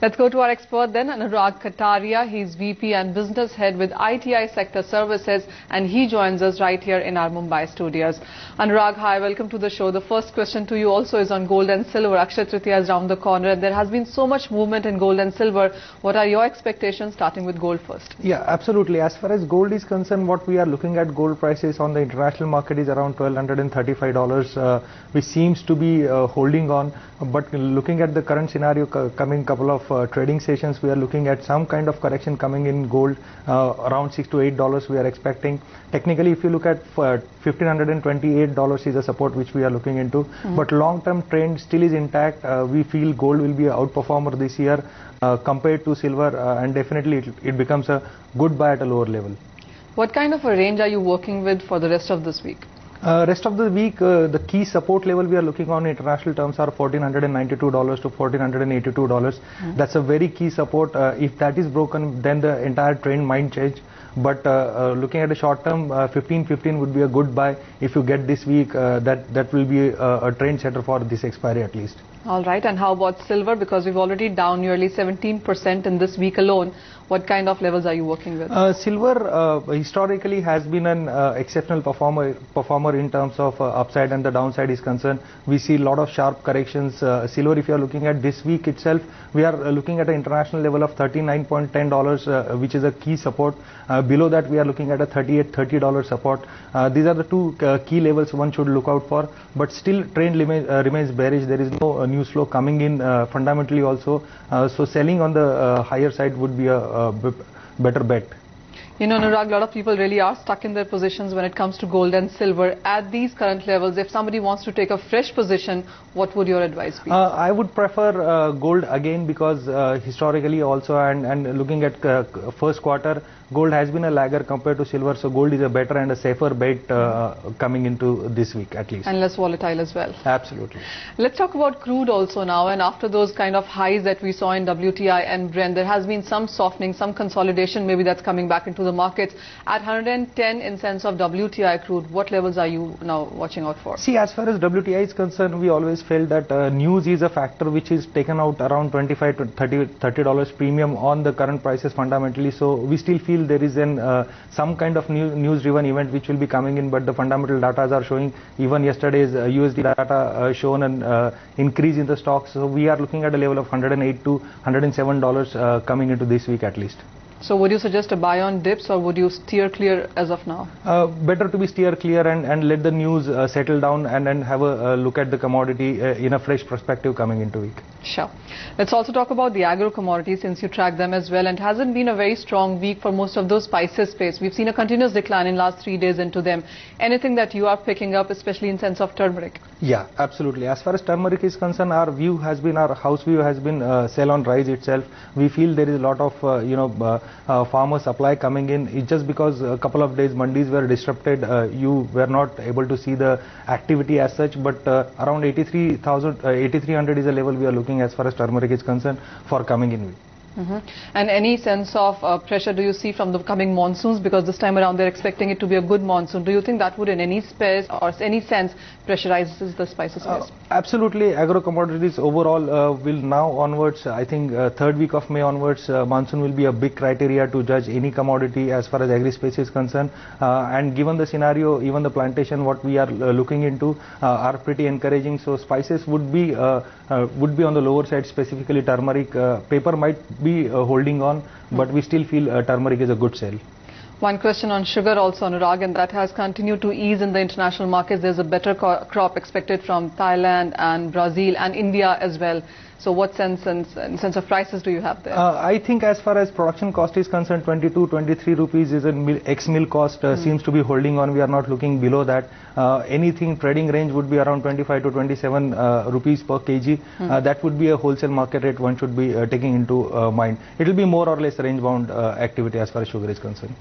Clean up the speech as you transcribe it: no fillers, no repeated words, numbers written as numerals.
Let's go to our expert then, Anurag Kataria. He's VP and Business Head with ITI Sector Services, and he joins us right here in our Mumbai studios. Anurag, hi, welcome to the show. The first question to you also is on gold and silver. Akshaya Tritiya is around the corner, and there has been so much movement in gold and silver. What are your expectations, starting with gold first? Yeah, absolutely. As far as gold is concerned, what we are looking at gold prices on the international market is around $1,235, which seems to be holding on. But looking at the current scenario, coming couple of trading sessions, we are looking at some kind of correction coming in gold, around $6 to $8 we are expecting. Technically, if you look at $1,528 is a support which we are looking into, but long-term trend still is intact. We feel gold will be an outperformer this year compared to silver, and definitely it becomes a good buy at a lower level. What kind of a range are you working with for the rest of this week? Rest of the week, the key support level we are looking on international terms are $1,492 to $1,482. That's a very key support. If that is broken, then the entire trend might change. But looking at the short term, 15.15 would be a good buy. If you get this week, that will be a trend setter for this expiry at least. All right, and how about silver? Because we've already down nearly 17% in this week alone. What kind of levels are you working with? Silver historically has been an exceptional performer in terms of upside and the downside is concerned. We see a lot of sharp corrections. Silver, if you are looking at this week itself, we are looking at an international level of $39.10, which is a key support. Below that, we are looking at a $38.30 support. These are the two key levels one should look out for. But still, trend remains bearish. There is no news flow coming in fundamentally also. So selling on the higher side would be a better bet. You know, Anurag, a lot of people really are stuck in their positions when it comes to gold and silver. At these current levels, if somebody wants to take a fresh position, what would your advice be? I would prefer gold again, because historically also and looking at first quarter, gold has been a lagger compared to silver, so gold is a better and a safer bet coming into this week at least. And less volatile as well. Absolutely. Let's talk about crude also now, and after those kind of highs that we saw in WTI and Brent, there has been some softening, some consolidation maybe that's coming back into the markets. At 110 in sense of WTI crude, what levels are you now watching out for? See, as far as WTI is concerned, we always felt that news is a factor which is taken out around $25 to $30 premium on the current prices fundamentally, so we still feel there is some kind of news-driven event which will be coming in, but the fundamental data are showing. Even yesterday's USD data shown an increase in the stocks, so we are looking at a level of $108 to $107 coming into this week at least. So would you suggest a buy on dips, or would you steer clear as of now? Better to be steer clear and let the news settle down and then have a look at the commodity in a fresh perspective coming into week. Sure. Let's also talk about the agro commodities, since you track them as well, and it hasn't been a very strong week for most of those spices space. We've seen a continuous decline in last 3 days into them. Anything that you are picking up, especially in sense of turmeric? Yeah, absolutely. As far as turmeric is concerned, our house view has been sell on rise itself. We feel there is a lot of farmer supply coming in. It's just because a couple of days mandis were disrupted, you were not able to see the activity as such, but around 8300 is a level we are looking as far as turmeric is concerned for coming in week. And any sense of pressure do you see from the coming monsoons? Because this time around they're expecting it to be a good monsoon. Do you think that would in any space or any sense pressurizes the spices space? Absolutely. Agro commodities overall will now onwards, I think third week of May onwards, monsoon will be a big criteria to judge any commodity as far as agri space is concerned. And given the scenario, even the plantation what we are looking into are pretty encouraging. So spices would be on the lower side, specifically turmeric. Paper might be holding on, but we still feel turmeric is a good sell. One question on sugar also, Anurag, and that has continued to ease in the international markets. There's a better crop expected from Thailand and Brazil and India as well. So what sense of prices do you have there? I think as far as production cost is concerned, 22, 23 rupees is an ex-mill cost, seems to be holding on. We are not looking below that. Anything trading range would be around 25 to 27 rupees per kg. That would be a wholesale market rate one should be taking into mind. It will be more or less range bound activity as far as sugar is concerned.